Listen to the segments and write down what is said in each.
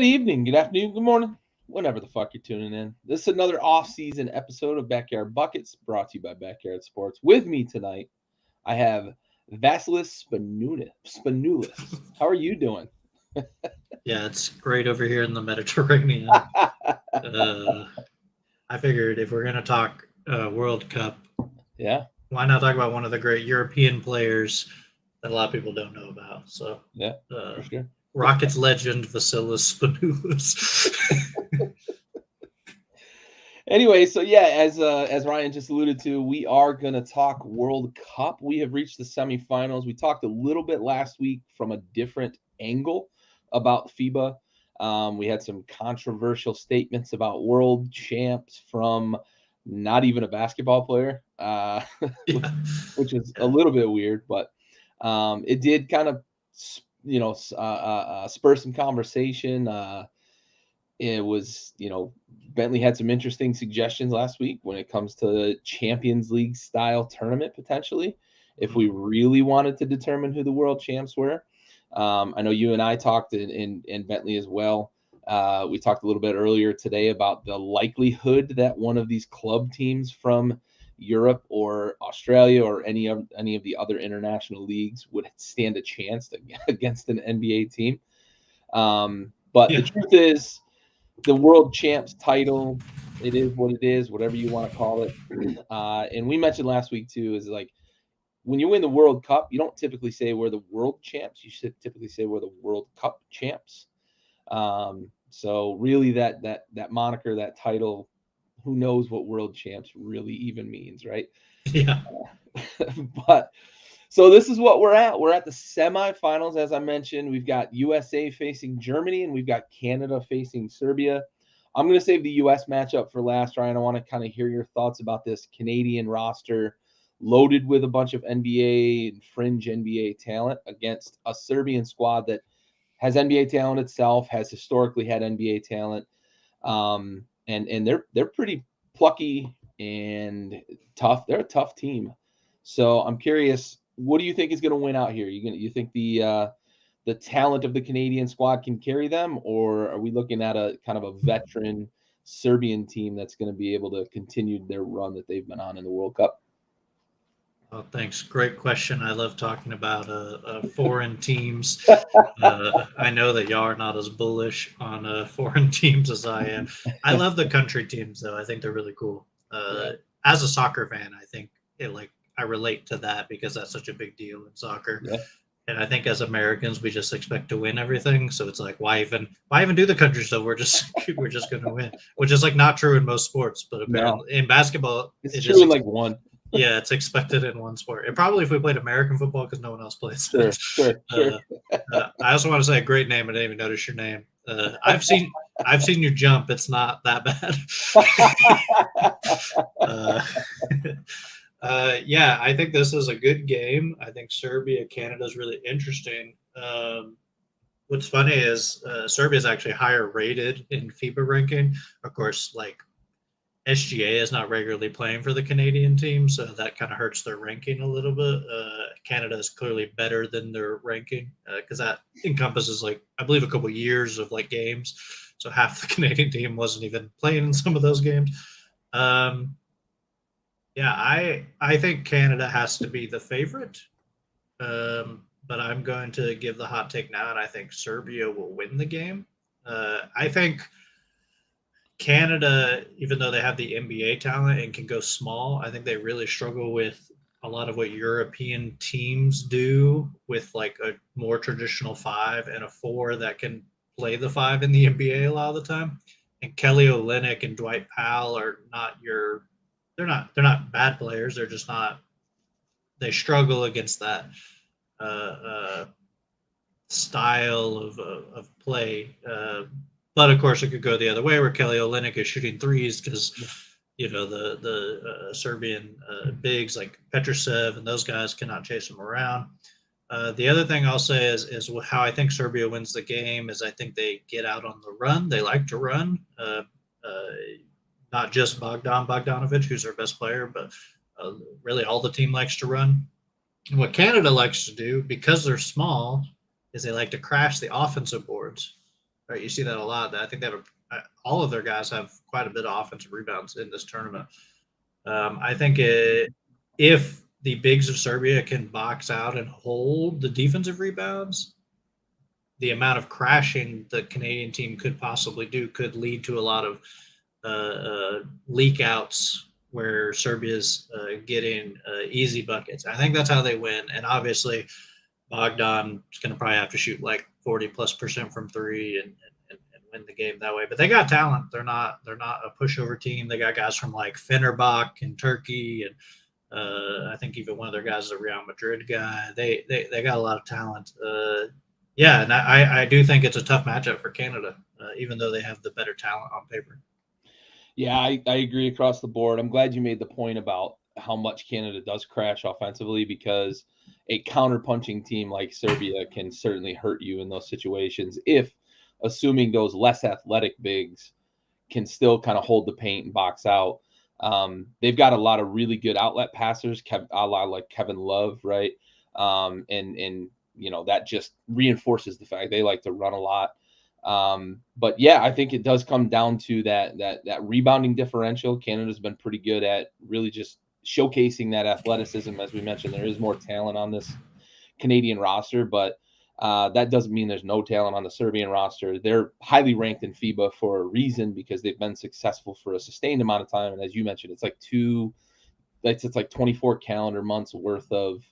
Good evening, good afternoon, good morning, whenever the fuck you're tuning in. This is another off-season episode of Backyard Buckets, brought to you by Backyard Sports. With me tonight, I have Vasilis Spanoulis. How are you doing? Yeah, it's great over here in the Mediterranean. I figured if we're going to talk World Cup, Yeah, why not talk about one of the great European players that a lot of people don't know about? So, yeah, uh, for sure. Rockets legend Vasilis Spanoulis. Anyway, so yeah, as Ryan just alluded to, we are gonna talk World Cup. We have reached the semifinals. We talked a little bit last week from a different angle about FIBA. We had some controversial statements about world champs from not even a basketball player, which, yeah, which is a yeah, little bit weird, but it did kind of, spur some conversation. It was, Bentley had some interesting suggestions last week when it comes to Champions League style tournament potentially, if we mhm, really wanted to determine who the world champs were. I know you and I talked in Bentley as well. We talked a little bit earlier today about the likelihood that one of these club teams from Europe or Australia or any of the other international leagues would stand a chance against an NBA team. But the yeah, truth is, the world champs title, it is what it is, whatever you want to call it. And we mentioned last week too, is like when you win the World Cup, you don't typically say we're the world champs. You should typically say we're the World Cup champs. So really, that moniker, that title, who knows what world champs really even means, right? yeah. But so this is what we're at. We're at the semifinals, as I mentioned. We've got USA facing Germany, and we've got Canada facing Serbia. I'm going to save the US matchup for last, Ryan. I want to kind of hear your thoughts about this Canadian roster loaded with a bunch of NBA and fringe NBA talent against a Serbian squad that has NBA talent itself, has historically had NBA talent, and they're pretty plucky and tough. They're a tough team. So I'm curious, what do you think is going to win out here? You think the talent of the Canadian squad can carry them, or are we looking at a kind of a veteran Serbian team that's going to be able to continue their run that they've been on in the World Cup? Oh, thanks. Great question. I love talking about foreign teams. I know that y'all are not as bullish on foreign teams as I am. I love the country teams, though. I think they're really cool. Yeah, As a soccer fan, I think I relate to that because that's such a big deal in soccer. yeah, And I think as Americans, we just expect to win everything. So it's like, why even do the country stuff? We're just going to win, which is like not true in most sports, but no, apparently in basketball, it's it is. true in like one. Yeah, it's expected in one sport. And probably if we played American football, because no one else plays Sure, it. sure, sure. Uh, I also want to say a great name. I didn't even notice your name. I've seen you jump. It's not that bad. uh, yeah, I think this is a good game. I think Serbia Canada is really interesting. What's funny is Serbia is actually higher rated in FIBA ranking. Of course, like SGA is not regularly playing for the Canadian team, so that kind of hurts their ranking a little bit. Canada is clearly better than their ranking because that encompasses like I believe a couple years of like games. So half the Canadian team wasn't even playing in some of those games. Um, yeah, I think Canada has to be the favorite, but I'm going to give the hot take now, and I think Serbia will win the game. I think Canada, even though they have the NBA talent and can go small, I think they really struggle with a lot of what European teams do with like a more traditional five and a four that can play the five in the NBA a lot of the time. And Kelly Olynyk and Dwight Powell are not your they're not bad players. They're just not they struggle against that uh, uh, style of play. But of course, it could go the other way where Kelly Olynyk is shooting threes because the Serbian bigs like Petrusev and those guys cannot chase him around. The other thing I'll say is how I think Serbia wins the game is I think they get out on the run. They like to run. Uh, Not just Bogdanovic, who's their best player, but really all the team likes to run. And what Canada likes to do, because they're small, is they like to crash the offensive boards. right? You see that a lot. I think they have all of their guys have quite a bit of offensive rebounds in this tournament. I think if the bigs of Serbia can box out and hold the defensive rebounds, the amount of crashing the Canadian team could possibly do could lead to a lot of leak outs where Serbia's getting easy buckets. I think that's how they win. And obviously, Bogdan is going to probably have to shoot like 40+% from three and win the game that way. But they got talent. They're not a pushover team. They got guys from like Fenerbahce in Turkey, and I think even one of their guys is a Real Madrid guy. They got a lot of talent. Yeah, and I do think it's a tough matchup for Canada, even though they have the better talent on paper. Yeah, I agree across the board. I'm glad you made the point about how much Canada does crash offensively, because a counterpunching team like Serbia can certainly hurt you in those situations if, assuming those less athletic bigs can still kind of hold the paint and box out. They've got a lot of really good outlet passers, a la like Kevin Love, right? And that just reinforces the fact they like to run a lot. But yeah, I think it does come down to that rebounding differential. Canada's been pretty good at really just showcasing that athleticism. As we mentioned, there is more talent on this Canadian roster, but that doesn't mean there's no talent on the Serbian roster. They're highly ranked in FIBA for a reason, because they've been successful for a sustained amount of time. And as you mentioned, it's like 24 calendar months worth of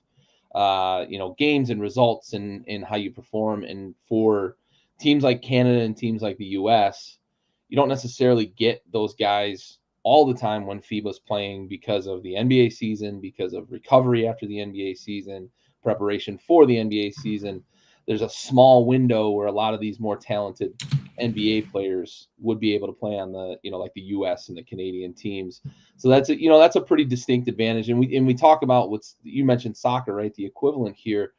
games and results and how you perform. And for teams like Canada and teams like the US, you don't necessarily get those guys all the time when FIBA's playing, because of the NBA season, because of recovery after the NBA season, preparation for the NBA season. There's a small window where a lot of these more talented NBA players would be able to play on the, like the US and the Canadian teams. So that's a pretty distinct advantage. And we talk about you mentioned soccer, right? The equivalent here,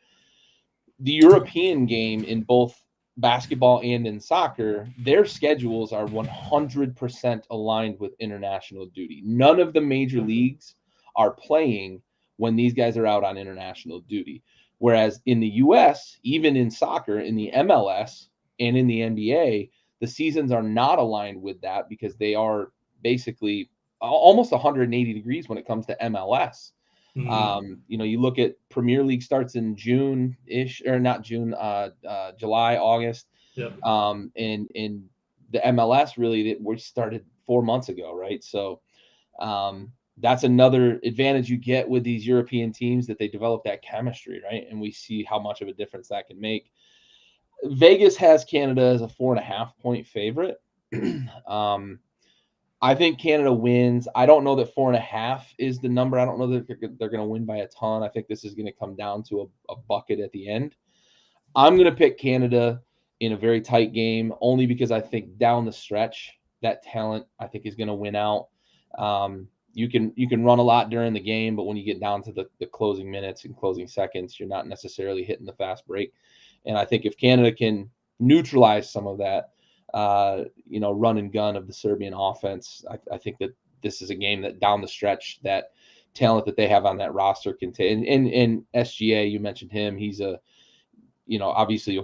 the European game in both basketball and in soccer, their schedules are 100% aligned with international duty. None of the major leagues are playing when these guys are out on international duty. Whereas in the US, even in soccer, in the MLS and in the NBA, the seasons are not aligned with that, because they are basically almost 180 degrees when it comes to MLS. You look at Premier League starts in June-ish, or not June, July, August. Yep. And the MLS really we started 4 months ago, right? So that's another advantage you get with these European teams, that they develop that chemistry, right? And we see how much of a difference that can make. Vegas has Canada as a 4.5-point favorite. I think Canada wins. I don't know that 4.5 is the number. I don't know that they're going to win by a ton. I think this is going to come down to a bucket at the end. I'm going to pick Canada in a very tight game, only because I think down the stretch, that talent, I think, is going to win out. You can run a lot during the game, but when you get down to the closing minutes and closing seconds, you're not necessarily hitting the fast break. And I think if Canada can neutralize some of that, run and gun of the Serbian offense, I think that this is a game that down the stretch, that talent that they have on that roster can take. And SGA, you mentioned him. He's obviously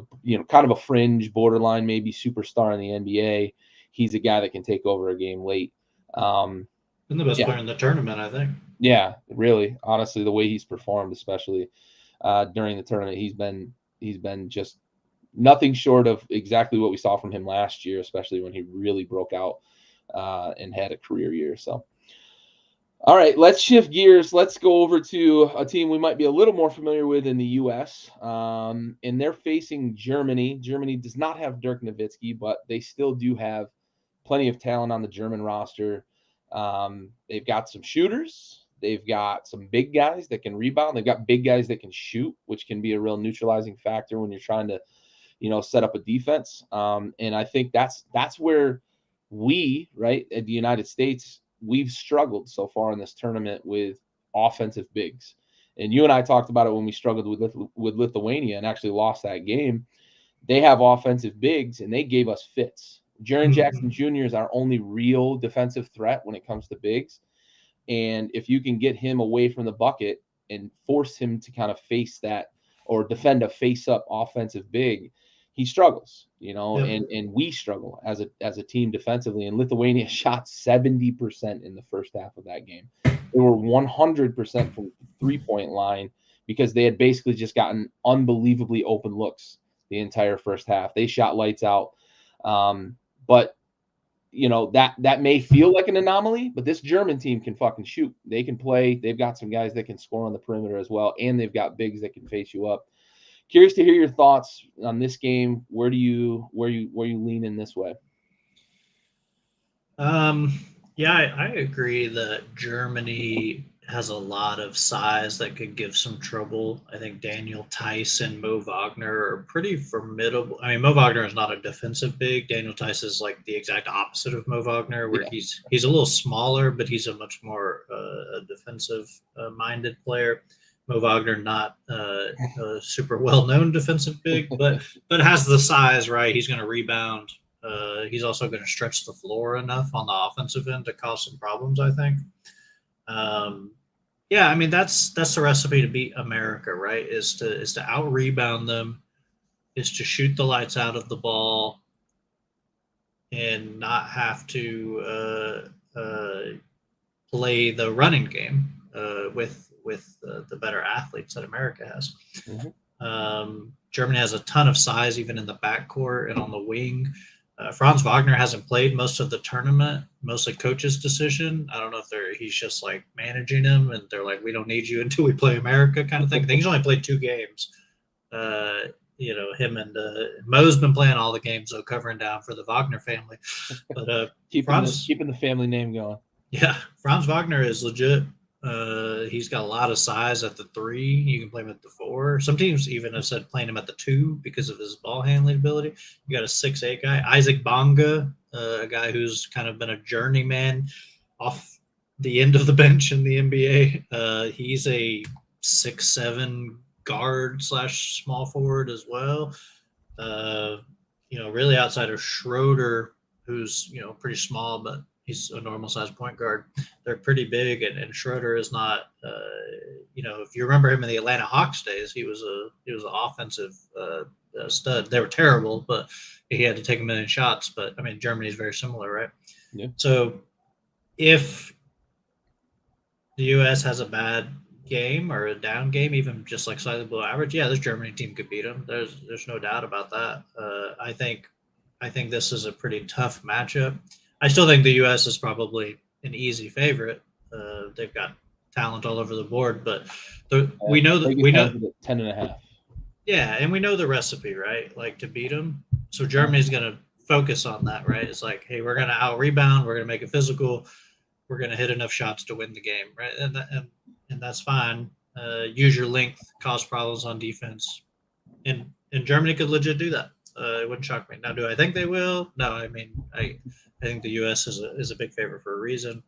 kind of a fringe, borderline, maybe superstar in the NBA. He's a guy that can take over a game late. And the best player in the tournament, I think. Yeah, really, honestly, the way he's performed, especially during the tournament, he's been just nothing short of exactly what we saw from him last year, especially when he really broke out and had a career year. So, all right, let's shift gears. Let's go over to a team we might be a little more familiar with in the U.S. And they're facing Germany. Germany does not have Dirk Nowitzki, but they still do have plenty of talent on the German roster. They've got some shooters. They've got some big guys that can rebound. They've got big guys that can shoot, which can be a real neutralizing factor when you're trying to set up a defense. And I think that's where we, right, at the United States, we've struggled so far in this tournament with offensive bigs. And you and I talked about it when we struggled with Lithuania and actually lost that game. They have offensive bigs, and they gave us fits. Jaren Jackson Jr. is our only real defensive threat when it comes to bigs. And if you can get him away from the bucket and force him to kind of face that or defend a face-up offensive big, he struggles, you know, Yep. and we struggle as a team defensively. And Lithuania shot 70% in the first half of that game. They were 100% from the 3-point line because they had basically just gotten unbelievably open looks the entire first half. They shot lights out. But you know, that may feel like an anomaly, but this German team can fucking shoot. They can play. They've got some guys that can score on the perimeter as well, and they've got bigs that can face you up. Curious to hear your thoughts on this game. Where you lean in this way? Yeah, I agree that Germany has a lot of size that could give some trouble. I think Daniel Tice and Mo Wagner are pretty formidable. I mean, Mo Wagner is not a defensive big. Daniel Tice is like the exact opposite of Mo Wagner, where he's a little smaller, but he's a much more defensive minded player. Mo Wagner, not a super well known defensive big, but has the size, right? He's going to rebound. He's also going to stretch the floor enough on the offensive end to cause some problems, I think. Yeah, I mean that's the recipe to beat America, right? Is to out rebound them, is to shoot the lights out of the ball, and not have to play the running game with the better athletes that America has. Mm-hmm. Germany has a ton of size, even in the backcourt and on the wing. Franz Wagner hasn't played most of the tournament, mostly coach's decision. I don't know if he's just like managing him and they're like, we don't need you until we play America kind of thing. I think he's only played 2 games. You know, him and Mo's been playing all the games, so covering down for the Wagner family. But keeping the family name going. Yeah, Franz Wagner is legit. He's got a lot of size at the 3. You can play him at the 4. Some teams even have said playing him at the 2 because of his ball handling ability. You got a 6'8" guy, Isaac Bonga, a guy who's kind of been a journeyman off the end of the bench in the NBA. He's a 6'7" guard / small forward as well. You know, really outside of Schroeder, who's, you know, pretty small, but he's a normal sized point guard. They're pretty big, and Schroeder is not. You know, if you remember him in the Atlanta Hawks days, he was an offensive stud. They were terrible, but he had to take a million shots. But I mean, Germany is very similar, right? Yeah. So if the U.S. has a bad game or a down game, even just like slightly below average, yeah, this Germany team could beat them. There's no doubt about that. I think this is a pretty tough matchup. I still think the U.S. is probably an easy favorite. They've got talent all over the board, but we know 10.5. Yeah, and we know the recipe, right? Like to beat them. So Germany's going to focus on that, right? It's like, hey, we're going to out rebound, we're going to make it physical, we're going to hit enough shots to win the game, right? And that's fine. Use your length, cause problems on defense, and Germany could legit do that. It wouldn't shock me. Now, do I think they will? No, I mean, I think the U.S. is a big favorite for a reason.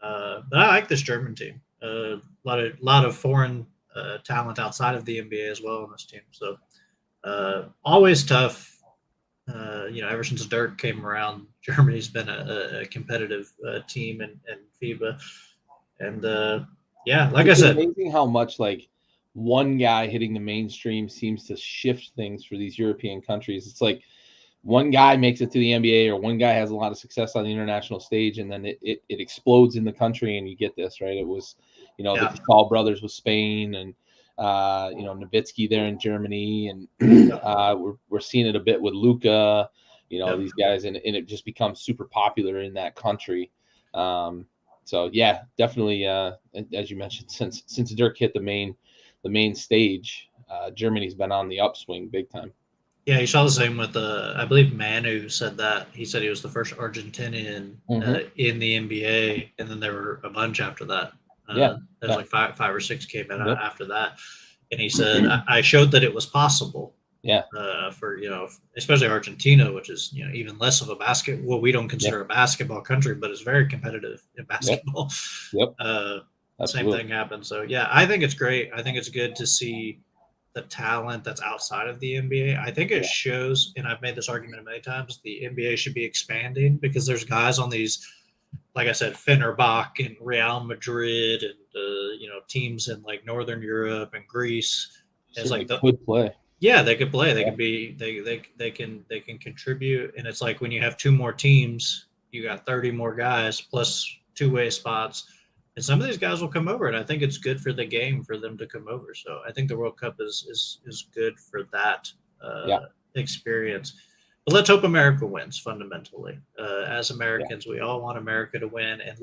But I like this German team. A lot of foreign talent outside of the NBA as well on this team. So always tough. You know, ever since Dirk came around, Germany's been a competitive team in FIBA. And yeah, like I said, amazing how much like one guy hitting the mainstream seems to shift things for these European countries. It's like one guy makes it to the NBA or one guy has a lot of success on the international stage, and then it explodes in the country, and you get this, right? It was, you know, the Pascal brothers with Spain, and you know, Nowitzki there in Germany, and we're seeing it a bit with Luka, you know, these guys, and it just becomes super popular in that country. So yeah, definitely, as you mentioned, since Dirk hit the main stage, Germany's been on the upswing big time. Yeah, you saw the same with I believe Manu said that. He said he was the first Argentinian in the NBA, and then there were a bunch after that. There's like five or six came in after that, and he said I showed that it was possible. Yeah. For, you know, especially Argentina, which is, you know, even less of a well, we don't consider a basketball country, but it's very competitive in basketball. Same thing happened. So yeah, I think it's great. I think it's good to see the talent that's outside of the NBA. I think it shows, and I've made this argument many times, the NBA should be expanding because there's guys on these, like I said, Fenerbahce and Real Madrid and you know, teams in like Northern Europe and Greece. It's like could play. Yeah, they could play. They could be. They can contribute. And it's like when you have two more teams, you got 30 more guys plus two-way spots, and some of these guys will come over. And I think it's good for the game for them to come over. So I think the World Cup is good for that Yeah. experience. But let's hope America wins. Fundamentally, as Americans, we all want America to win, and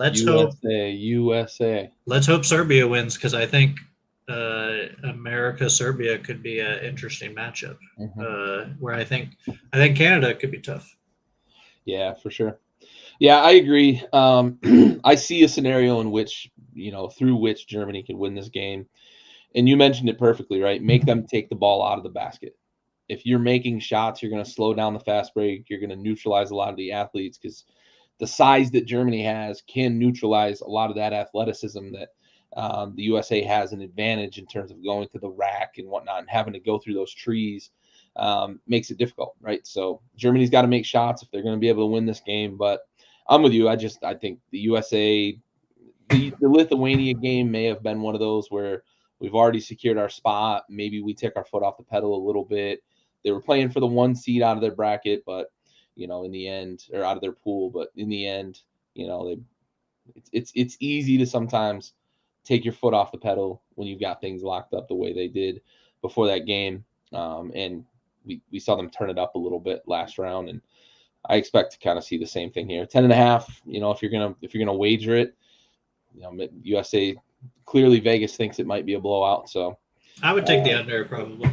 USA. let's hope Serbia wins because I think America Serbia could be an interesting matchup. Where I think Canada could be tough. Yeah, for sure. Yeah, I agree. I see a scenario in which through which Germany could win this game, and you mentioned it perfectly, right? Make them take the ball out of the basket. If you're making shots, you're going to slow down the fast break. You're going to neutralize a lot of the athletes because the size that Germany has can neutralize a lot of that athleticism that the USA has an advantage in terms of going to the rack and whatnot and having to go through those trees makes it difficult, right? So Germany's got to make shots if they're going to be able to win this game. But I'm with you. I think the USA, the Lithuania game may have been one of those where we've already secured our spot. Maybe we take our foot off the pedal a little bit. They were playing for the 1 seed out of their bracket, but in the end, or out of their pool, but in the end, it's easy to sometimes take your foot off the pedal when you've got things locked up the way they did before that game. And we saw them turn it up a little bit last round, and I expect to kind of see the same thing here. 10.5. If you're gonna wager it, USA, clearly Vegas thinks it might be a blowout. So I would take the under probably.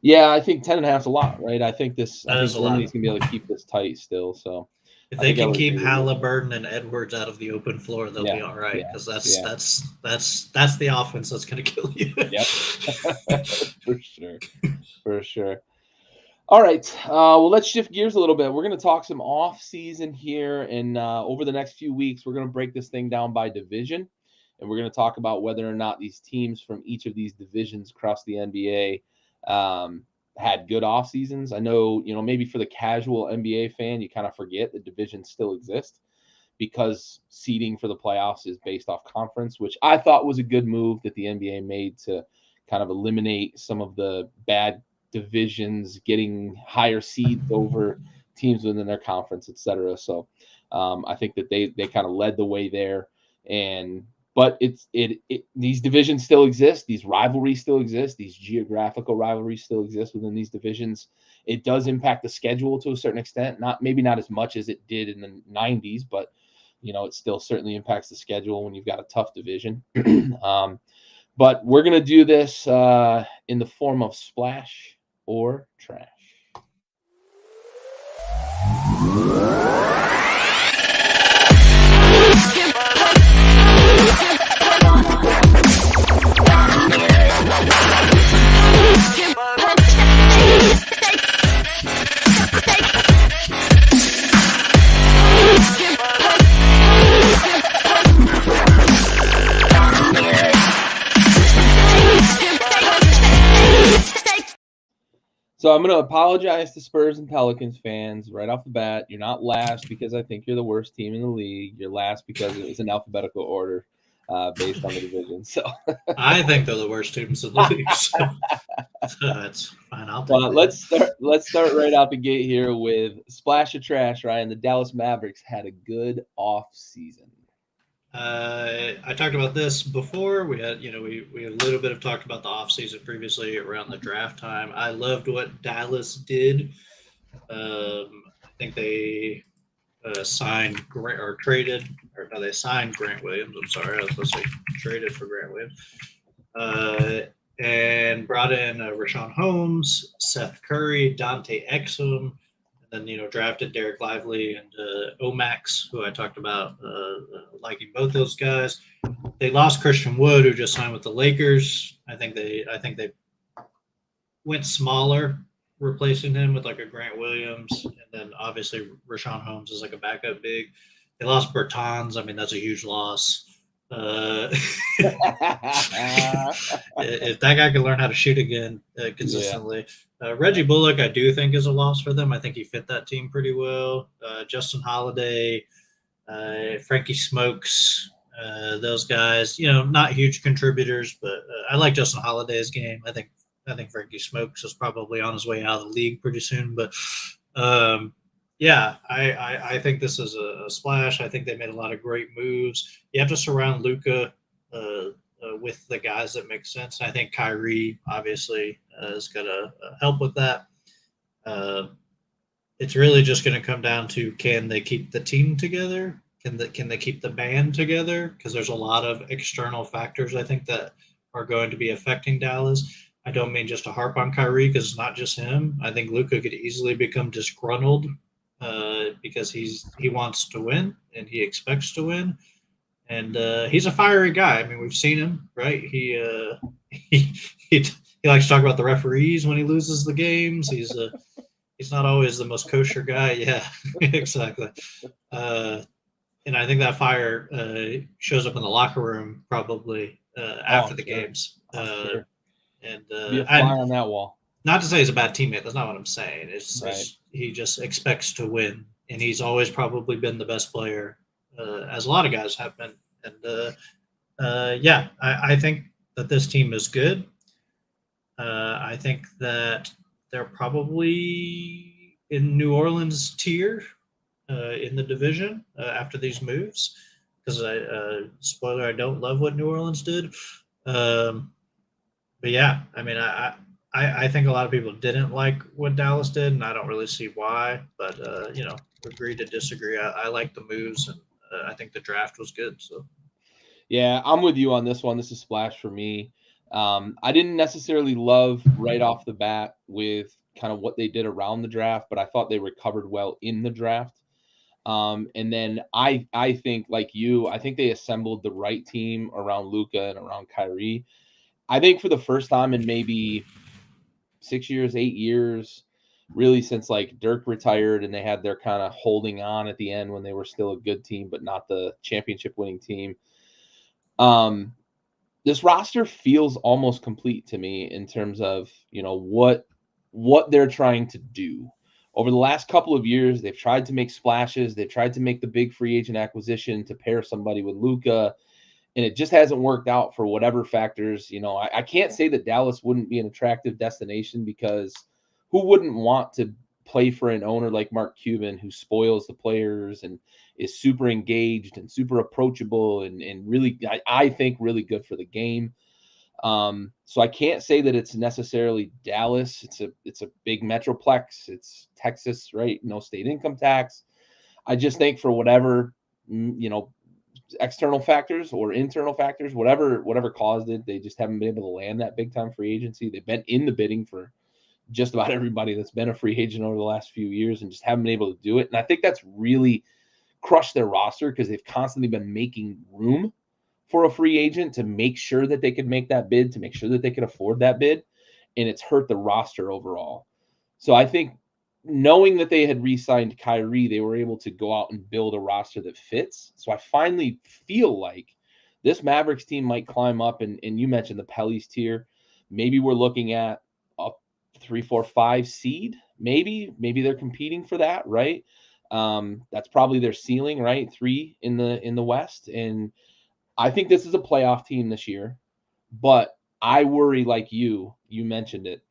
Yeah, I think 10.5 is a lot, right? I think Germany's gonna be able to keep this tight still. So if they can keep Halliburton and Edwards out of the open floor, they'll be all right. Because that's the offense that's going to kill you. Yep, for sure. All right. Well, let's shift gears a little bit. We're going to talk some off-season here, and over the next few weeks, we're going to break this thing down by division, and we're going to talk about whether or not these teams from each of these divisions across the NBA had good off seasons. I know, maybe for the casual NBA fan, you kind of forget that divisions still exist because seeding for the playoffs is based off conference, which I thought was a good move that the NBA made to kind of eliminate some of the bad divisions, getting higher seeds over teams within their conference, etc. So I think that they kind of led the way there. But these divisions still exist. These rivalries still exist. These geographical rivalries still exist within these divisions. It does impact the schedule to a certain extent. Maybe not as much as it did in the 90s, but it still certainly impacts the schedule when you've got a tough division. But we're gonna do this in the form of splash or trash. So I'm going to apologize to Spurs and Pelicans fans right off the bat. You're not last because I think you're the worst team in the league. You're last because it was in alphabetical order based on the division. So I think they're the worst teams in the league. So that's fine. I'll take that. Let's start right out the gate here with splash of trash, Ryan. The Dallas Mavericks had a good off season. I talked about this before. We had, we a little bit of talked about the offseason previously around the draft time. I loved what Dallas did. I think they signed they signed Grant Williams. I'm sorry, I was supposed to say traded for Grant Williams. And brought in Rashawn Holmes, Seth Curry, Dante Exum, and then drafted Derek Lively and Omax, who I talked about liking both those guys. They lost Christian Wood, who just signed with the Lakers. I think they went smaller, replacing him with like a Grant Williams, and then obviously Rashawn Holmes is like a backup big. They lost Bertans. I mean, that's a huge loss. If that guy can learn how to shoot again consistently. Reggie Bullock, I do think is a loss for them. I think he fit that team pretty well. Justin Holiday, Frankie Smokes, those guys, not huge contributors, but I like Justin Holiday's game. I think I think Frankie Smokes is probably on his way out of the league pretty soon. But yeah, I think this is a splash. I think they made a lot of great moves. You have to surround Luka with the guys that make sense. And I think Kyrie obviously is going to help with that. Uh, it's really just going to come down to, can they keep the team together? Can they keep the band together? Because there's a lot of external factors I think that are going to be affecting Dallas. I don't mean just to harp on Kyrie because it's not just him. I think Luka could easily become disgruntled because he wants to win and he expects to win, and he's a fiery guy. I mean, we've seen him, right? He he likes to talk about the referees when he loses the games. He's not always the most kosher guy. Yeah, exactly. Uh, and I think that fire shows up in the locker room probably after the Sure. games. Sure. And Be a fly on that wall. not to say he's a bad teammate. That's not what I'm saying. Right. He just expects to win, and he's always probably been the best player, as a lot of guys have been. And yeah, I think that this team is good. I think that they're probably in New Orleans tier in the division after these moves. Because spoiler, I don't love what New Orleans did. But yeah, I mean, I think a lot of people didn't like what Dallas did, and I don't really see why. But agree to disagree. I like the moves, and I think the draft was good. So yeah, I'm with you on this one. This is splash for me. I didn't necessarily love right off the bat with kind of what they did around the draft, but I thought they recovered well in the draft. And then I think, like you, I think they assembled the right team around Luka and around Kyrie. I think for the first time in maybe 6 years, 8 years, really since like Dirk retired and they had their kind of holding on at the end when they were still a good team, but not the championship winning team. This roster feels almost complete to me in terms of, what they're trying to do. Over the last couple of years, they've tried to make splashes. They've tried to make the big free agent acquisition to pair somebody with Luka, and it just hasn't worked out for whatever factors. I can't say that Dallas wouldn't be an attractive destination, because who wouldn't want to play for an owner like Mark Cuban, who spoils the players and is super engaged and super approachable and really, I think, really good for the game. So I can't say that it's necessarily Dallas. It's a big metroplex. It's Texas, right? No state income tax. I just think for whatever, external factors or internal factors, whatever caused it, they just haven't been able to land that big time free agency. They've been in the bidding for just about everybody that's been a free agent over the last few years and just haven't been able to do it. And I think that's really crushed their roster, because they've constantly been making room for a free agent to make sure that they could make that bid, to make sure that they could afford that bid. And it's hurt the roster overall. So I think, knowing that they had re-signed Kyrie, they were able to go out and build a roster that fits. So I finally feel like this Mavericks team might climb up, and you mentioned the Pelly's tier. Maybe we're looking at a 3, 4, 5 seed. Maybe they're competing for that, right? That's probably their ceiling, right? 3 in the West. And I think this is a playoff team this year, but I worry, like you mentioned it,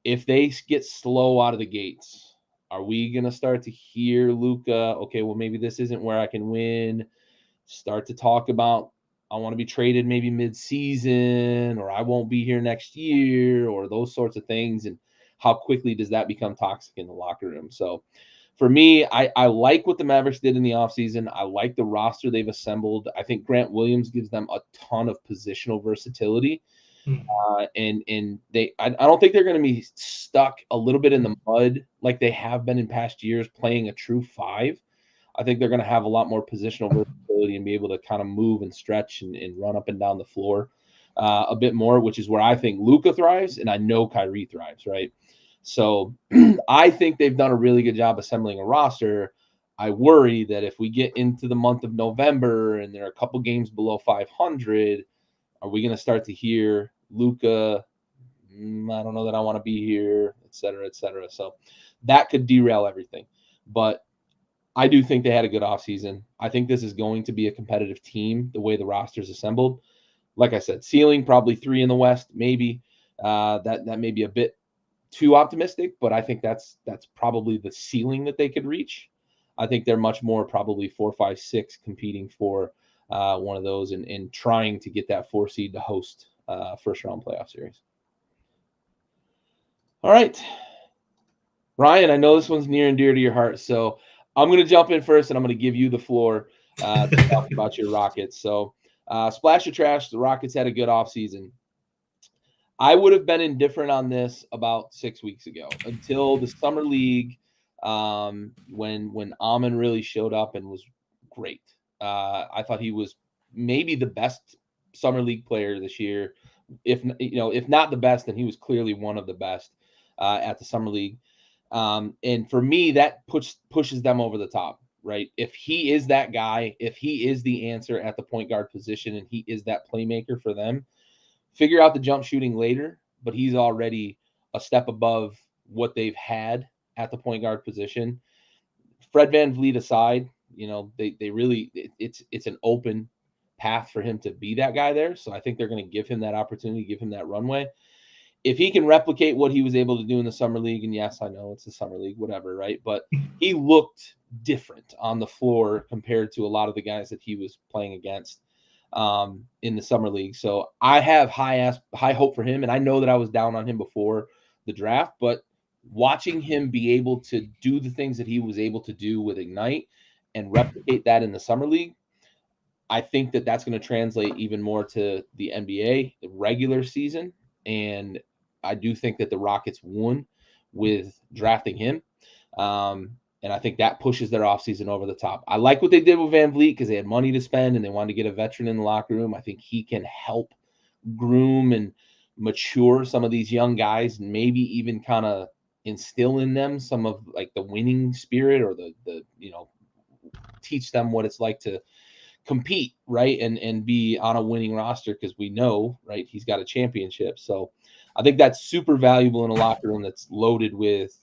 if they get slow out of the gates, are we going to start to hear Luka, okay, well, maybe this isn't where I can win, start to talk about, I want to be traded maybe mid-season, or I won't be here next year, or those sorts of things, and how quickly does that become toxic in the locker room? So for me, I like what the Mavericks did in the offseason. I like the roster they've assembled. I think Grant Williams gives them a ton of positional versatility. And I don't think they're going to be stuck a little bit in the mud like they have been in past years playing a true 5. I think they're going to have a lot more positional versatility and be able to kind of move and stretch and run up and down the floor a bit more, which is where I think Luka thrives, and I know Kyrie thrives, right? So I think they've done a really good job assembling a roster. I worry that if we get into the month of November and there are a couple games below 500, are we going to start to hear Luka, I don't know that I want to be here, et cetera, et cetera. So that could derail everything. But I do think they had a good offseason. I think this is going to be a competitive team, the way the roster's assembled. Like I said, ceiling probably 3 in the West, maybe. That may be a bit too optimistic, but I think that's probably the ceiling that they could reach. I think they're much more probably 4, 5, 6 competing for one of those and trying to get that 4 seed to host first round playoff series. All right, Ryan, I know this one's near and dear to your heart, so I'm going to jump in first and I'm going to give you the floor to talk about your Rockets. So, splash or trash, the Rockets had a good offseason. I would have been indifferent on this about 6 weeks ago until the summer league, when Amon really showed up and was great. I thought he was maybe the best summer league player this year. If not the best, then he was clearly one of the best at the summer league. And for me, that pushes them over the top, right? If he is that guy, if he is the answer at the point guard position, and he is that playmaker for them, figure out the jump shooting later, but he's already a step above what they've had at the point guard position. Fred VanVleet aside, they really it's an open path for him to be that guy there. So I think they're going to give him that opportunity, give him that runway. If he can replicate what he was able to do in the summer league, and yes, I know it's the summer league, whatever, right? But he looked different on the floor compared to a lot of the guys that he was playing against in the summer league. So I have high hope for him. And I know that I was down on him before the draft, but watching him be able to do the things that he was able to do with Ignite and replicate that in the summer league, I think that that's going to translate even more to the NBA, the regular season. And I do think that the Rockets won with drafting him. And I think that pushes their offseason over the top. I like what they did with VanVleet because they had money to spend and they wanted to get a veteran in the locker room. I think he can help groom and mature some of these young guys and maybe even kind of instill in them some of like the winning spirit or the teach them what it's like to compete, right? And be on a winning roster because we know, right, he's got a championship. So I think that's super valuable in a locker room that's loaded with,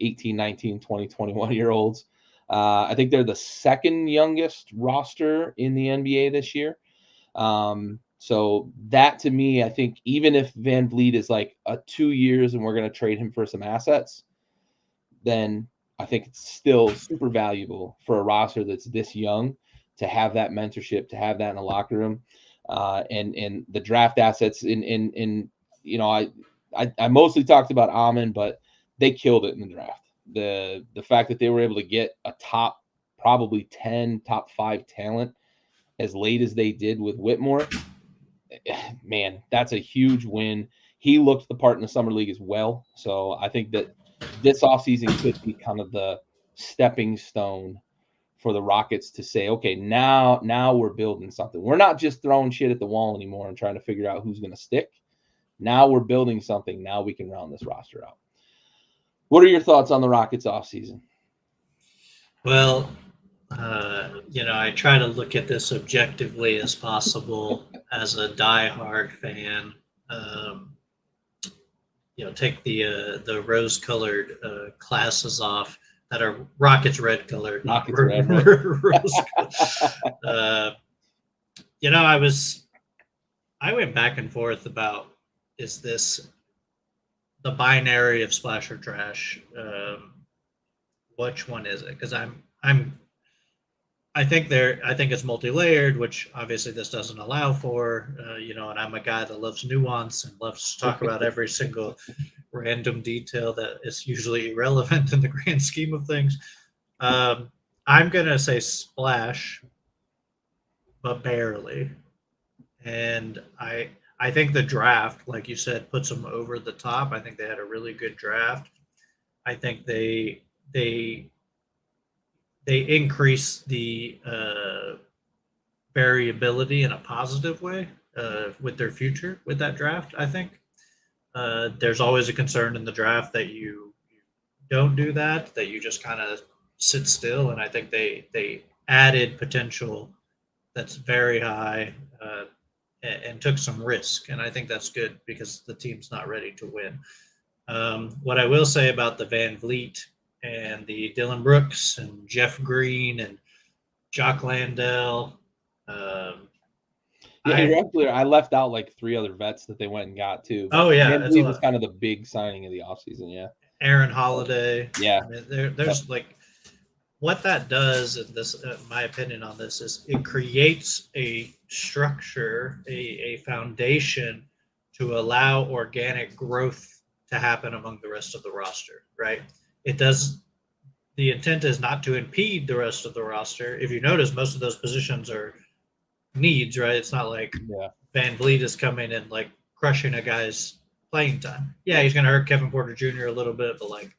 18, 19, 20, 21-year-olds. I think they're the second youngest roster in the NBA this year. So that to me, I think even if VanVleet is like 2 years and we're going to trade him for some assets, then I think it's still super valuable for a roster that's this young to have that mentorship, to have that in a locker room, and the draft assets. I mostly talked about Amon, but they killed it in the draft. The fact that they were able to get a top probably 10, top 5 talent as late as they did with Whitmore, man, that's a huge win. He looked the part in the summer league as well. So I think that this offseason could be kind of the stepping stone for the Rockets to say, okay, now we're building something. We're not just throwing shit at the wall anymore and trying to figure out who's going to stick. Now we're building something. Now we can round this roster out. What are your thoughts on the Rockets offseason? Well, I try to look at this objectively as possible as a diehard fan. Take the rose-colored glasses off that are Rockets red colored, not Rockets red, right? rose. I went back and forth about, is this the binary of splash or trash? Which one is it? Because I think it's multi-layered, which obviously this doesn't allow for, and I'm a guy that loves nuance and loves to talk about every single random detail that is usually irrelevant in the grand scheme of things. I'm going to say splash, but barely. And I think the draft, like you said, puts them over the top. I think they had a really good draft. I think they increase the variability in a positive way with their future with that draft. I think there's always a concern in the draft that you don't do that you just kind of sit still. And I think they added potential that's very high and took some risk. And I think that's good because the team's not ready to win. What I will say about the VanVleet and the Dylan Brooks and Jeff Green and Jock Landale. Yeah, you're absolutely right. I left out like 3 other vets that they went and got too. But Oh yeah, Van it's a Vliet was lot. kind of the big signing of the offseason. Yeah. Aaron Holiday. Yeah. I mean, Yep. there's like what that does, and this, my opinion on this is, it creates a structure, a foundation to allow organic growth to happen among the rest of the roster. Right? It does. The intent is not to impede the rest of the roster. If you notice, most of those positions are needs. Right? It's not like Yeah. Van Vliet is coming and like crushing a guy's playing time. Yeah, Yep. he's going to hurt Kevin Porter Jr. a little bit, but like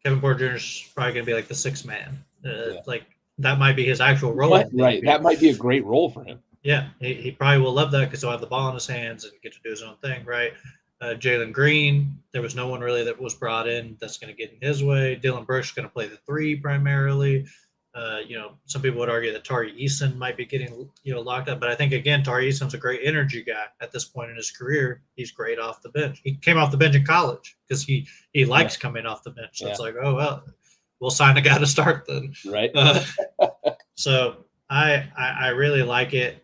Kevin Porter Jr. is probably going to be like the sixth man. Yeah. Like that might be his actual role in the Right. NBA. That might be a great role for him. Yeah, he probably will love that because he'll have the ball in his hands and get to do his own thing, right? Jalen Green, there was no one really that was brought in that's going to get in his way. Dylan Brooks going to play the three primarily. Some people would argue that Tari Eason might be getting locked up, but I think again Tari Eason's a great energy guy at this point in his career. He's great off the bench. He came off the bench in college because he likes coming off the bench. So it's like, oh well, we'll sign a guy to start then. Right. So I really like it.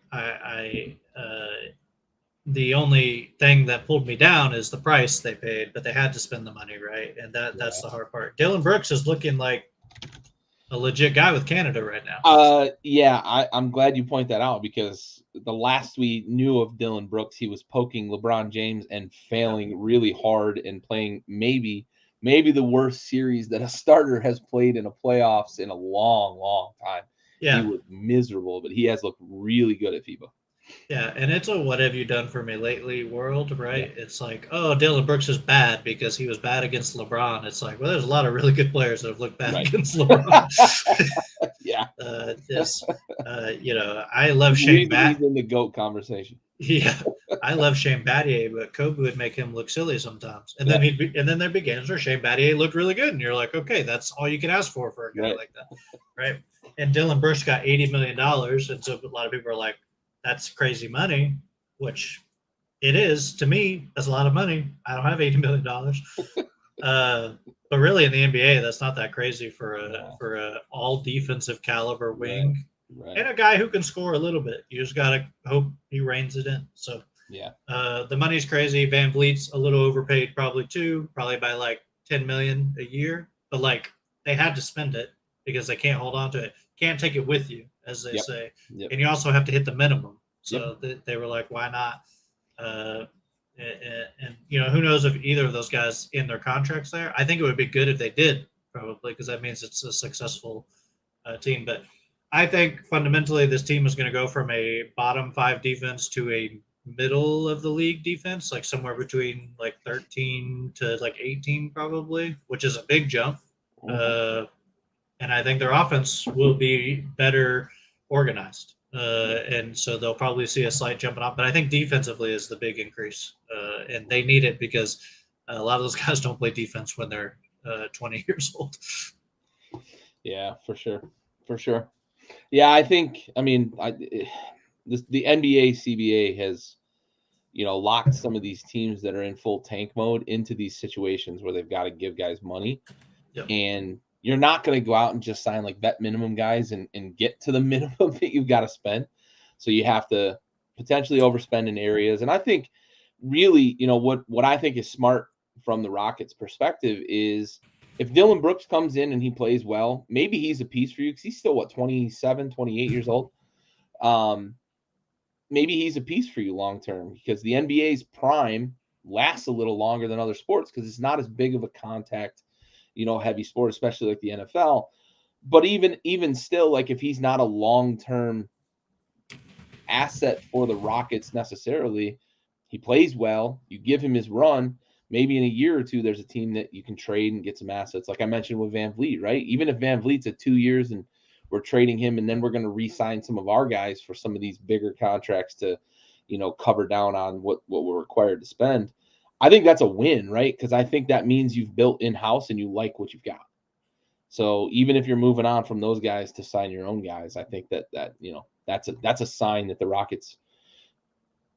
The only thing that pulled me down is the price they paid, but they had to spend the money, right? And that's the hard part. Dylan Brooks is looking like a legit guy with Canada right now. I'm glad you point that out because the last we knew of Dylan Brooks, he was poking LeBron James and failing really hard and playing maybe the worst series that a starter has played in a playoffs in a long, long time. Yeah. He was miserable, but he has looked really good at FIBA. Yeah, and it's a what have you done for me lately world, right? Yeah. It's like, oh, Dylan Brooks is bad because he was bad against LeBron. It's like, well, there's a lot of really good players that have looked bad against LeBron. Yeah. I love Shane Battier. He's in the GOAT conversation. Yeah, I love Shane Battier, but Kobe would make him look silly sometimes. And then there be games where Shane Battier looked really good, and you're like, okay, that's all you can ask for a guy like that, right? And Dylan Brooks got $80 million, and so a lot of people are like, that's crazy money, which it is to me. That's a lot of money. I don't have $80 million, but really in the NBA, that's not that crazy for a all defensive caliber wing and a guy who can score a little bit. You just gotta hope he reins it in. So the money's crazy. Van Vliet's a little overpaid, probably by like $10 million a year, but like they had to spend it because they can't hold on to it. Can't take it with you, as they say. And you also have to hit the minimum. So they were like, why not? And who knows if either of those guys in their contracts there. I think it would be good if they did, probably, because that means it's a successful team. But I think fundamentally this team is going to go from a bottom 5 defense to a middle of the league defense, like somewhere between like 13 to like 18 probably, which is a big jump. And I think their offense will be better organized. And so they'll probably see a slight jumping up. But I think defensively is the big increase. And they need it because a lot of those guys don't play defense when they're 20 years old. Yeah, for sure. For sure. Yeah, I think, the NBA CBA has, locked some of these teams that are in full tank mode into these situations where they've got to give guys money. Yep. And you're not going to go out and just sign like vet minimum guys and get to the minimum that you've got to spend. So you have to potentially overspend in areas. And I think really, what I think is smart from the Rockets' perspective is if Dylan Brooks comes in and he plays well, maybe he's a piece for you because he's still, 27, 28 years old. Maybe he's a piece for you long term because the NBA's prime lasts a little longer than other sports because it's not as big of a contact heavy sport, especially like the NFL. But even still, like if he's not a long-term asset for the Rockets necessarily, he plays well, you give him his run, maybe in a year or two, there's a team that you can trade and get some assets. Like I mentioned with Van Vliet, right? Even if Van Vliet's at 2 years and we're trading him and then we're going to re-sign some of our guys for some of these bigger contracts to, cover down on what we're required to spend. I think that's a win, right? Because I think that means you've built in-house and you like what you've got. So even if you're moving on from those guys to sign your own guys, I think that's a sign that the Rockets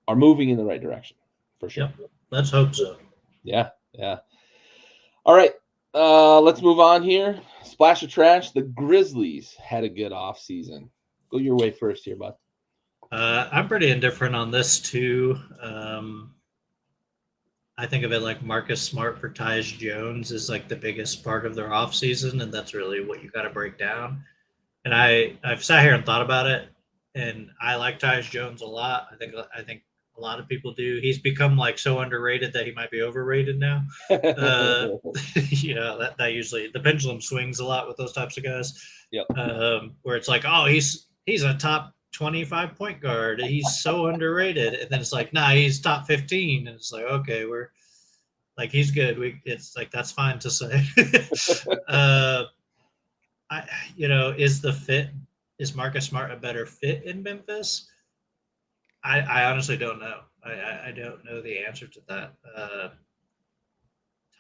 are moving in the right direction for sure. Yep. Let's hope so. Yeah. All right. Let's move on here. Splash of trash. The Grizzlies had a good offseason. Go your way first here, bud. I'm pretty indifferent on this too. I think of it like Marcus Smart for Tyus Jones is like the biggest part of their offseason, and that's really what you got to break down. And I've sat here and thought about it, and I like Tyus Jones a lot. I think a lot of people do. He's become like so underrated that he might be overrated now. Uh, that usually the pendulum swings a lot with those types of guys. Yep. Where it's like, oh, he's a top 25 point guard. He's so underrated, and then it's like, nah, he's top 15, and it's like, okay, we're like he's good. It's like that's fine to say. Is Marcus Smart a better fit in Memphis? I honestly don't know. I don't know the answer to that.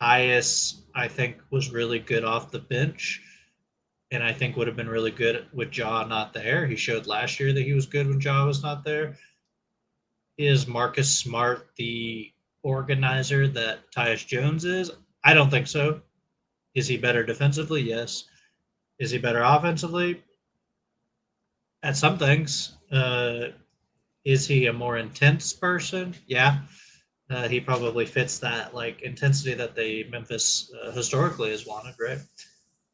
Tyus, I think, was really good off the bench, and I think would have been really good with Ja not there. He showed last year that he was good when Ja was not there. Is Marcus Smart the organizer that Tyus Jones is? I don't think so. Is he better defensively? Yes. Is he better offensively? At some things. Is he a more intense person? Yeah. He probably fits that like intensity that the Memphis historically has wanted, right?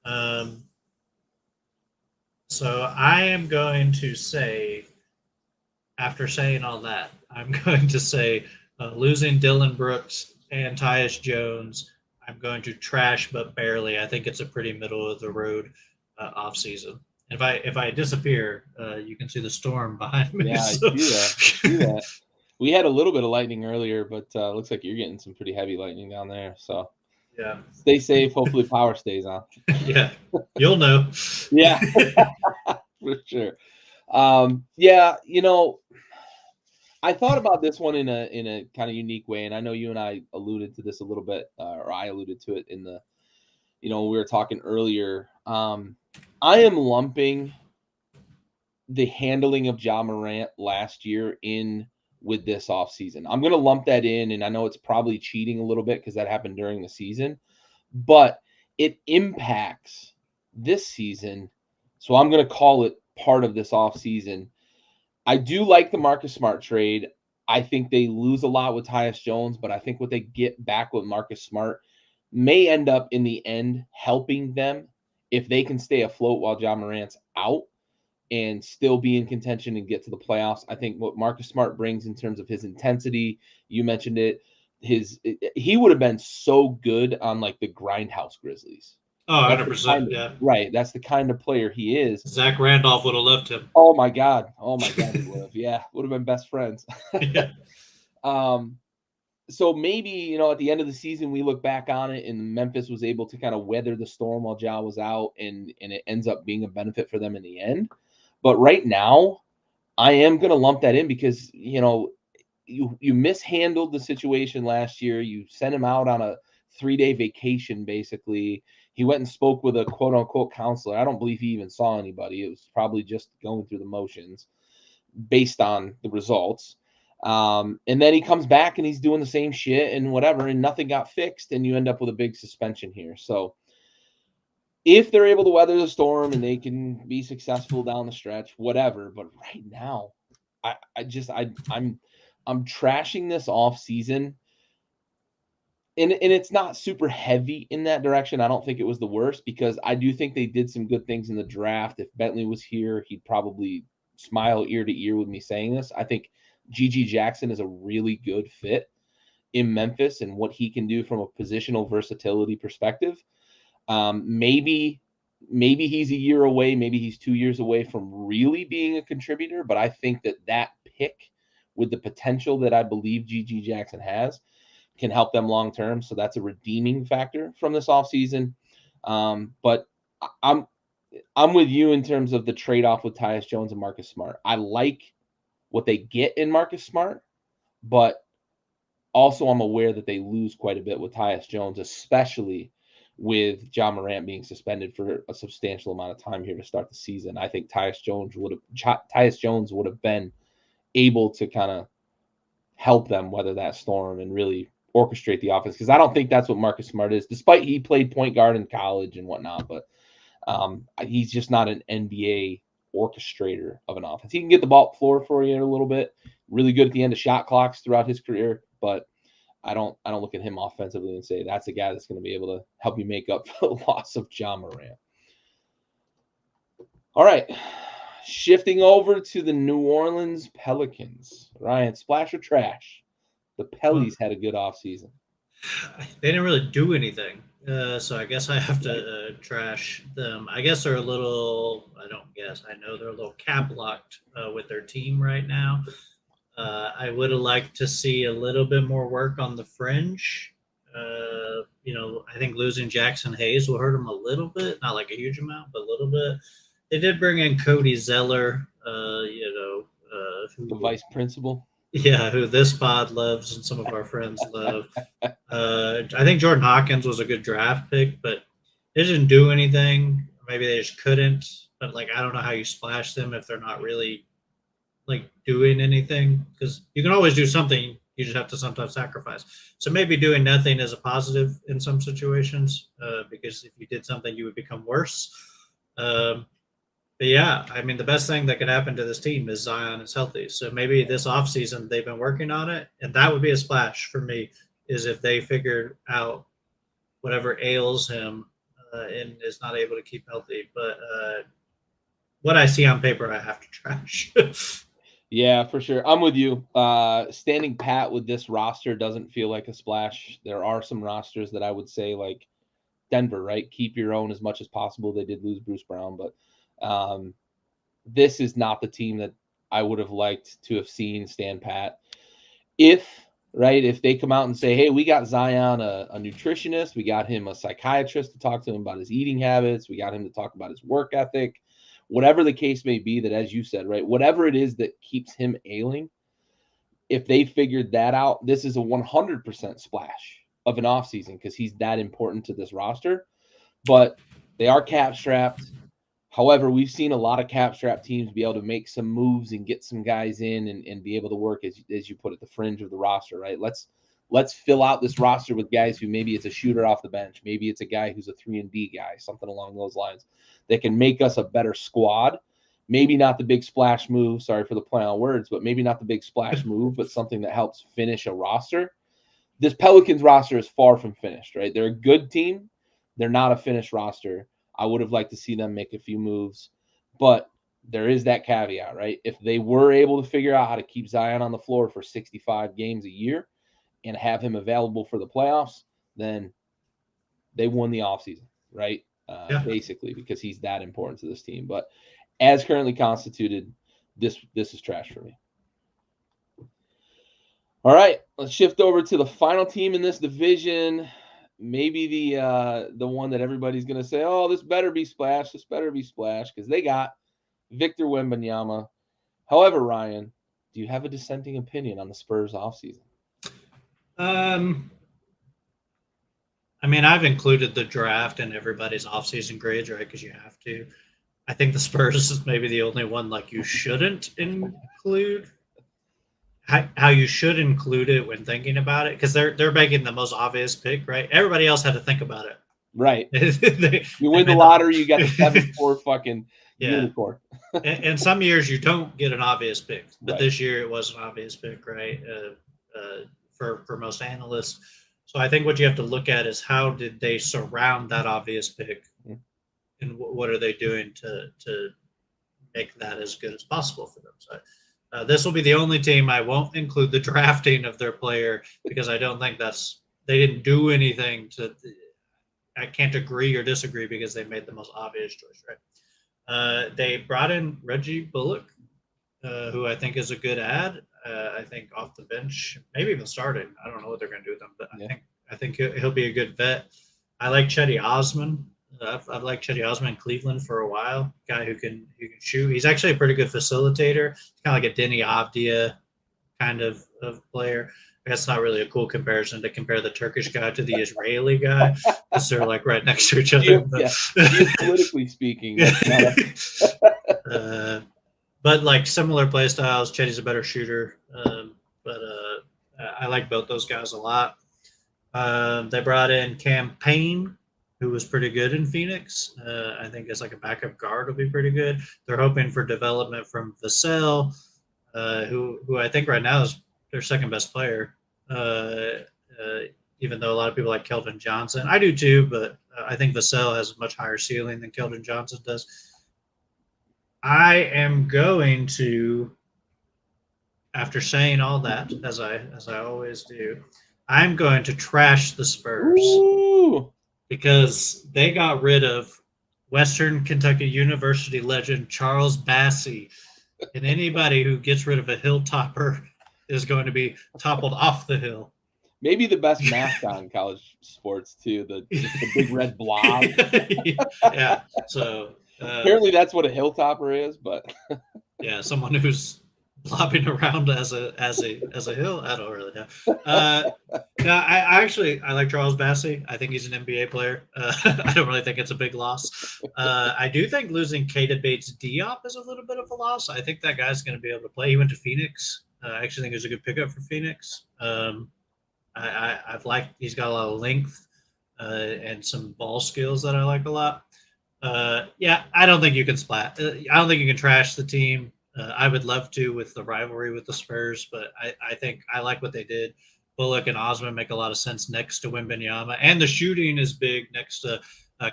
Um, so I am going to say, after saying all that, I'm going to say losing Dylan Brooks and Tyus Jones, I'm going to trash, but barely. I think it's a pretty middle of the road off season. If I disappear, you can see the storm behind me. Yeah, I So. see that. I see that. We had a little bit of lightning earlier, but looks like you're getting some pretty heavy lightning down there. So Yeah. stay safe. Hopefully power stays on. Yeah. You'll know. Yeah, for sure. Yeah, I thought about this one in a kind of unique way, and I know you and I alluded to this a little bit, or I alluded to it in the, we were talking earlier. I am lumping the handling of Ja Morant last year in with this offseason. I'm going to lump that in, and I know it's probably cheating a little bit because that happened during the season, but it impacts this season. So I'm going to call it part of this offseason. I do like the Marcus Smart trade. I think they lose a lot with Tyus Jones, but I think what they get back with Marcus Smart may end up in the end helping them if they can stay afloat while Ja Morant's out and still be in contention and get to the playoffs. I think what Marcus Smart brings in terms of his intensity, you mentioned it, he would have been so good on like the Grindhouse Grizzlies. Oh, That's the 100%. Yeah. right. That's the kind of player he is. Zach Randolph would have loved him. Oh my God. Oh my God, he would have. Yeah, would have been best friends. Yeah. So maybe, at the end of the season, we look back on it and Memphis was able to kind of weather the storm while Ja was out, and it ends up being a benefit for them in the end. But right now, I am going to lump that in because, you mishandled the situation last year. You sent him out on a 3-day vacation, basically. He went and spoke with a quote unquote counselor. I don't believe he even saw anybody. It was probably just going through the motions based on the results. And then he comes back and he's doing the same shit and whatever, and nothing got fixed, and you end up with a big suspension here. So if they're able to weather the storm and they can be successful down the stretch, whatever. But right now, I'm trashing this off season. And it's not super heavy in that direction. I don't think it was the worst because I do think they did some good things in the draft. If Bentley was here, he'd probably smile ear to ear with me saying this. I think GG Jackson is a really good fit in Memphis and what he can do from a positional versatility perspective. Maybe he's a year away. Maybe he's 2 years away from really being a contributor. But I think that pick with the potential that I believe GG Jackson has can help them long term. So that's a redeeming factor from this offseason. But I'm with you in terms of the trade-off with Tyus Jones and Marcus Smart. I like what they get in Marcus Smart, but also I'm aware that they lose quite a bit with Tyus Jones, especially with Ja Morant being suspended for a substantial amount of time here to start the season. I think Tyus Jones would have been able to kind of help them weather that storm and really orchestrate the offense, because I don't think that's what Marcus Smart is, despite he played point guard in college and whatnot. But he's just not an NBA orchestrator of an offense. He can get the ball floor for you a little bit. Really good at the end of shot clocks throughout his career, but I don't look at him offensively and say that's a guy that's going to be able to help you make up for the loss of Ja Morant. All right, shifting over to the New Orleans Pelicans. Ryan, splash or trash? The Pellies had a good offseason. They didn't really do anything. So I guess I have to trash them. I guess they're a little, I don't guess, I know they're a little cap locked with their team right now. I would have liked to see a little bit more work on the fringe. I think losing Jackson Hayes will hurt them a little bit, not like a huge amount, but a little bit. They did bring in Cody Zeller, The vice principal. Yeah, who this pod loves and some of our friends love. I think Jordan Hawkins was a good draft pick, but they didn't do anything. Maybe they just couldn't. But I don't know how you splash them if they're not really doing anything, because you can always do something. You just have to sometimes sacrifice. So maybe doing nothing is a positive in some situations, because if you did something, you would become worse. But yeah, I mean, the best thing that could happen to this team is Zion is healthy. So maybe this offseason they've been working on it, and that would be a splash for me, is if they figured out whatever ails him and is not able to keep healthy. But what I see on paper, I have to trash. Yeah, for sure. I'm with you. Standing pat with this roster doesn't feel like a splash. There are some rosters that I would say, like Denver, right? Keep your own as much as possible. They did lose Bruce Brown, but this is not the team that I would have liked to have seen stand pat. If they come out and say, hey, we got Zion a nutritionist, we got him a psychiatrist to talk to him about his eating habits, we got him to talk about his work ethic, whatever the case may be, that, as you said, right, whatever it is that keeps him ailing, if they figured that out, this is a 100% splash of an offseason, because he's that important to this roster. But they are cap strapped. However, we've seen a lot of cap strapped teams be able to make some moves and get some guys in and be able to work, as you put it, the fringe of the roster, right? Let's fill out this roster with guys who maybe it's a shooter off the bench. Maybe it's a guy who's a 3-and-D guy, something along those lines that can make us a better squad. Maybe not the big splash move. Sorry for the play on words, but maybe not the big splash move, but something that helps finish a roster. This Pelicans roster is far from finished, right? They're a good team. They're not a finished roster. I would have liked to see them make a few moves, but there is that caveat, right? If they were able to figure out how to keep Zion on the floor for 65 games a year and have him available for the playoffs, then they won the offseason, right? Basically, because he's that important to this team. But as currently constituted, this is trash for me. All right, let's shift over to the final team in this division. Maybe the one that everybody's going to say, oh, this better be splash, because they got Victor Wembanyama. However, Ryan, do you have a dissenting opinion on the Spurs offseason? I mean, I've included the draft in everybody's offseason grades, right? Because you have to. I think the Spurs is maybe the only one you shouldn't include. How you should include it when thinking about it, because they're making the most obvious pick, right? Everybody else had to think about it. Right. You win the lottery, you got the 7-4 fucking unicorn. And some years you don't get an obvious pick, but this year it was an obvious pick, right? For most analysts. So I think what you have to look at is how did they surround that obvious pick, and what are they doing to make that as good as possible for them. So this will be the only team I won't include the drafting of their player, because I don't think they didn't do anything to. I can't agree or disagree, because they made the most obvious choice, right? They brought in Reggie Bullock, who I think is a good ad. I think off the bench, maybe even starting. I don't know what they're going to do with him, but I think he'll be a good vet. I like Chetty Osman. I've liked Chetty Osman in Cleveland for a while. Guy who can shoot. He's actually a pretty good facilitator. He's kind of like a Denny Avdia kind of player. I guess it's not really a cool comparison to compare the Turkish guy to the Israeli guy, because they're right next to each other. Politically speaking. But similar play styles. Chetty's a better shooter, but I like both those guys a lot. They brought in Cam Payne, who was pretty good in Phoenix. I think as like a backup guard will be pretty good. They're hoping for development from Vassell, who I think right now is their second best player. Uh, uh, Even though a lot of people like Keldon Johnson, I do too, but I think Vassell has a much higher ceiling than Keldon Johnson does. I am going to, after saying all that, as I always do, I'm going to trash the Spurs Ooh. because they got rid of Western Kentucky University legend Charles Bassey, and anybody who gets rid of a hilltopper is going to be toppled off the hill. Maybe the best mascot in college sports too. Just the big red blob. Yeah. So apparently that's what a hilltopper is, but yeah, someone who's flopping around as a hill. I don't really know. No, I like Charles Bassey. I think he's an NBA player. I don't really think it's a big loss. I do think losing Keita Bates Diop is a little bit of a loss. I think that guy's going to be able to play. He went to Phoenix. I actually think it was a good pickup for Phoenix. I've liked he's got a lot of length and some ball skills that I like a lot. Yeah, I don't think you can splat. I don't think you can trash the team. I would love to with the rivalry with the Spurs, but I think I like what they did. Bullock and Osman make a lot of sense next to Wembanyama, and the shooting is big next to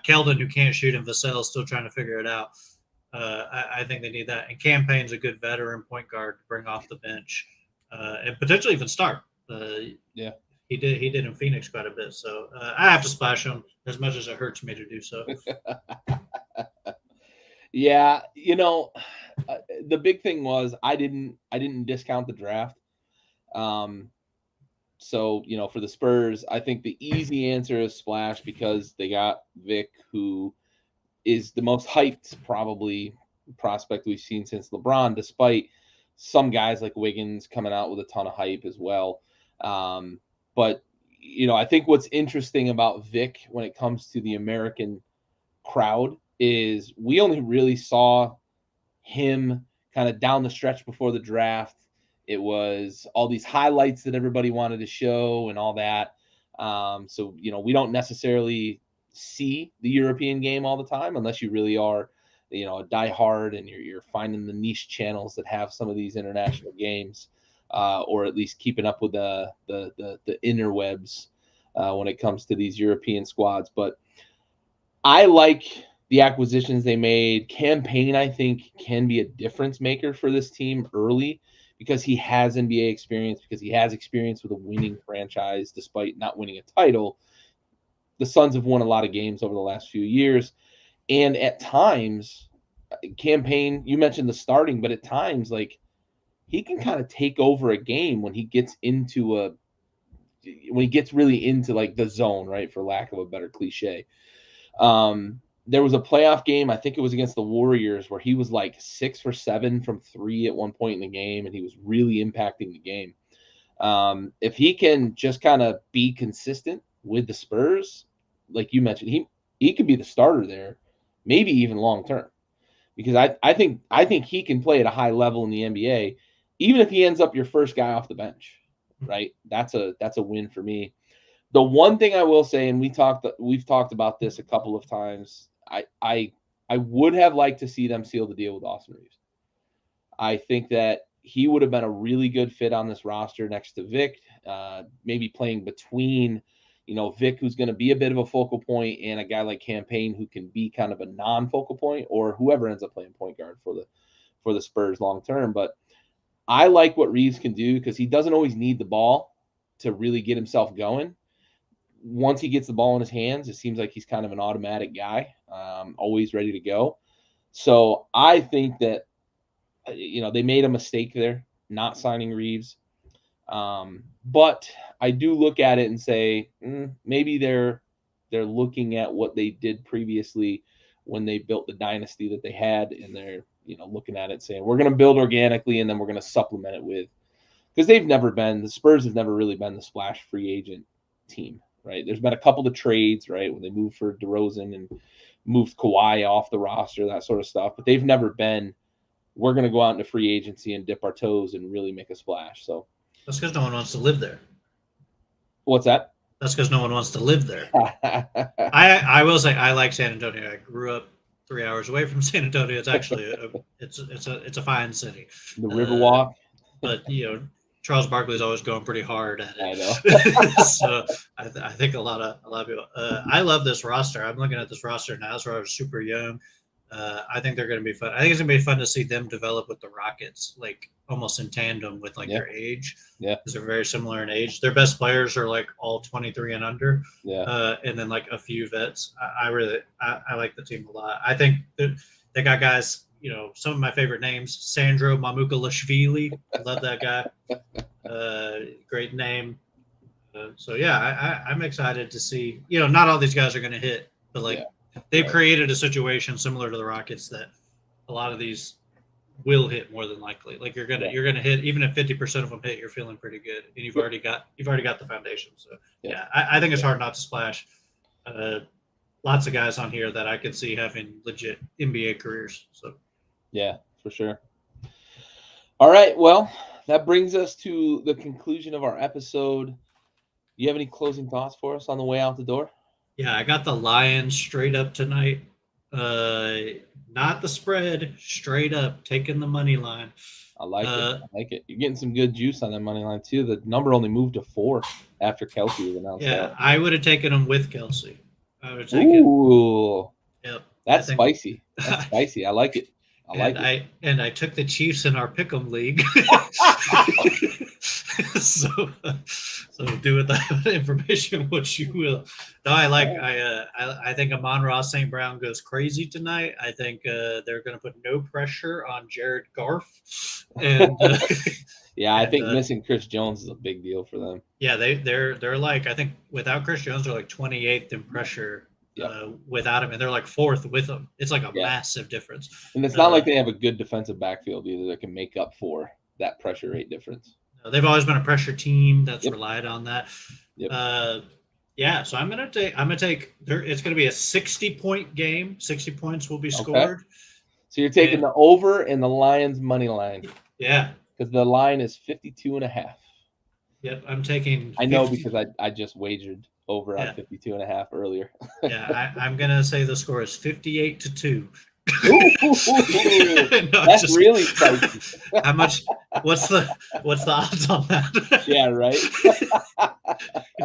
Keldon, who can't shoot, and Vassell is still trying to figure it out. I think they need that. And Campaign's a good veteran point guard to bring off the bench and potentially even start. yeah. He did in Phoenix quite a bit, so I have to splash him as much as it hurts me to do so. Yeah, the big thing was I didn't discount the draft. So for the Spurs, I think the easy answer is splash because they got Vic, who is the most hyped probably prospect we've seen since LeBron, despite some guys like Wiggins coming out with a ton of hype as well. But I think what's interesting about Vic when it comes to the American crowd is we only really saw him kind of down the stretch before the draft. It was all these highlights that everybody wanted to show and all that. So we don't necessarily see the European game all the time unless you really are a diehard and you're finding the niche channels that have some of these international games, or at least keeping up with the interwebs when it comes to these European squads. But I like the acquisitions they made. Campaign, I think, can be a difference maker for this team early because he has NBA experience, because he has experience with a winning franchise despite not winning a title. The Suns have won a lot of games over the last few years. And at times, Campaign, you mentioned the starting, but at times, like, he can kind of take over a game when he gets really into like the zone, right? For lack of a better cliche. There was a playoff game, I think it was against the Warriors, where he was like 6 for 7 from 3 at one point in the game, and he was really impacting the game. If he can just kind of be consistent with the Spurs, like you mentioned, he could be the starter there, maybe even long term, because I think he can play at a high level in the NBA, even if he ends up your first guy off the bench, right? That's a win for me. The one thing I will say, and we've talked about this a couple of times, I would have liked to see them seal the deal with Austin Reeves. I think that he would have been a really good fit on this roster next to Vic, maybe playing between, Vic, who's going to be a bit of a focal point, and a guy like Campaign who can be kind of a non-focal point, or whoever ends up playing point guard for the Spurs long term. But I like what Reeves can do because he doesn't always need the ball to really get himself going. Once he gets the ball in his hands, it seems like he's kind of an automatic guy, always ready to go. So I think that they made a mistake there, not signing Reeves. But I do look at it and say maybe they're looking at what they did previously when they built the dynasty that they had, and they're looking at it saying we're going to build organically and then we're going to supplement it with, because the Spurs have never really been the splash free agent team. Right. There's been a couple of trades, right, when they moved for DeRozan and moved Kawhi off the roster, that sort of stuff. But they've never been, we're going to go out into free agency and dip our toes and really make a splash. So that's because no one wants to live there. what's that? That's because no one wants to live there. I will say I like San Antonio. I grew up 3 hours away from San Antonio. It's actually it's a fine city. The Riverwalk. But Charles Barkley's always going pretty hard at I know. it. So I think a lot of people. I love this roster. I'm looking at this roster now. This roster is super young. I think they're going to be fun. I think it's going to be fun to see them develop with the Rockets, like almost in tandem with like their age. Yeah. Because they're very similar in age. Their best players are like all 23 and under. Yeah. And then like a few vets. I really like the team a lot. I think they got guys. Some of my favorite names: Sandro Mamukelashvili. Love that guy. Great name. So yeah, I'm excited to see. Not all these guys are going to hit, but like they've created a situation similar to the Rockets that a lot of these will hit more than likely. Like you're gonna hit, even if 50% of them hit, you're feeling pretty good, and you've already got the foundation. So I think it's hard not to splash. Lots of guys on here that I could see having legit NBA careers. So yeah, for sure. All right, well, that brings us to the conclusion of our episode. You have any closing thoughts for us on the way out the door? Yeah, I got the Lions straight up tonight. Not the spread, straight up taking the money line. I like it. You're getting some good juice on that money line too. The number only moved to 4 after Kelsey was announced. Yeah, I would have taken them with Kelsey. I would take it. Ooh, yep, that's spicy. That's spicy. I like it. I took the Chiefs in our Pick'em league. so do with that information what you will. No, I think Amon-Ra St. Brown goes crazy tonight. I think they're going to put no pressure on Jared Goff. And yeah, I think missing Chris Jones is a big deal for them. Yeah, they're like, I think without Chris Jones, they're like 28th in pressure. Without him, and they're like 4th with him. It's like a massive difference. And it's not like they have a good defensive backfield either that can make up for that pressure rate difference. They've always been a pressure team that's relied on that. Yep. So I'm gonna take. It's gonna be a 60-point game. 60 points will be scored. So you're taking the over and the Lions money line. Yeah, because the line is 52.5. Yep, I'm taking. 50. I know because I just wagered over on 52.5 earlier. I'm gonna say the score is 58-2. That's really spicy. How much? What's the odds on that? Yeah, right.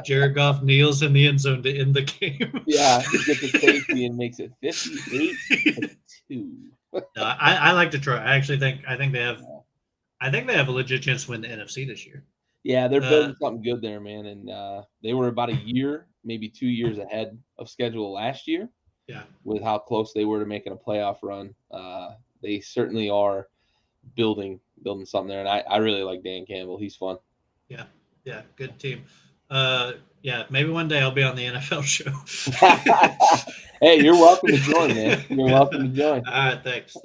Jared Goff kneels in the end zone to end the game. Yeah, he gets the safety and makes it 58-2. No, I like Detroit. I think they have a legit chance to win the NFC this year. Yeah, they're building something good there, man. And they were about a year, maybe 2 years ahead of schedule last year. Yeah. With how close they were to making a playoff run. They certainly are building something there. And I really like Dan Campbell. He's fun. Yeah. Yeah. Good team. Maybe one day I'll be on the NFL show. Hey, you're welcome to join, man. You're welcome to join. All right. Thanks.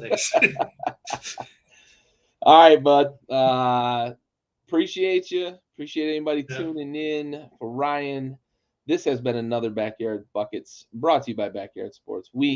All right, bud. Appreciate you. Appreciate anybody tuning in. For Ryan, this has been another Backyard Buckets brought to you by Backyard Sports. We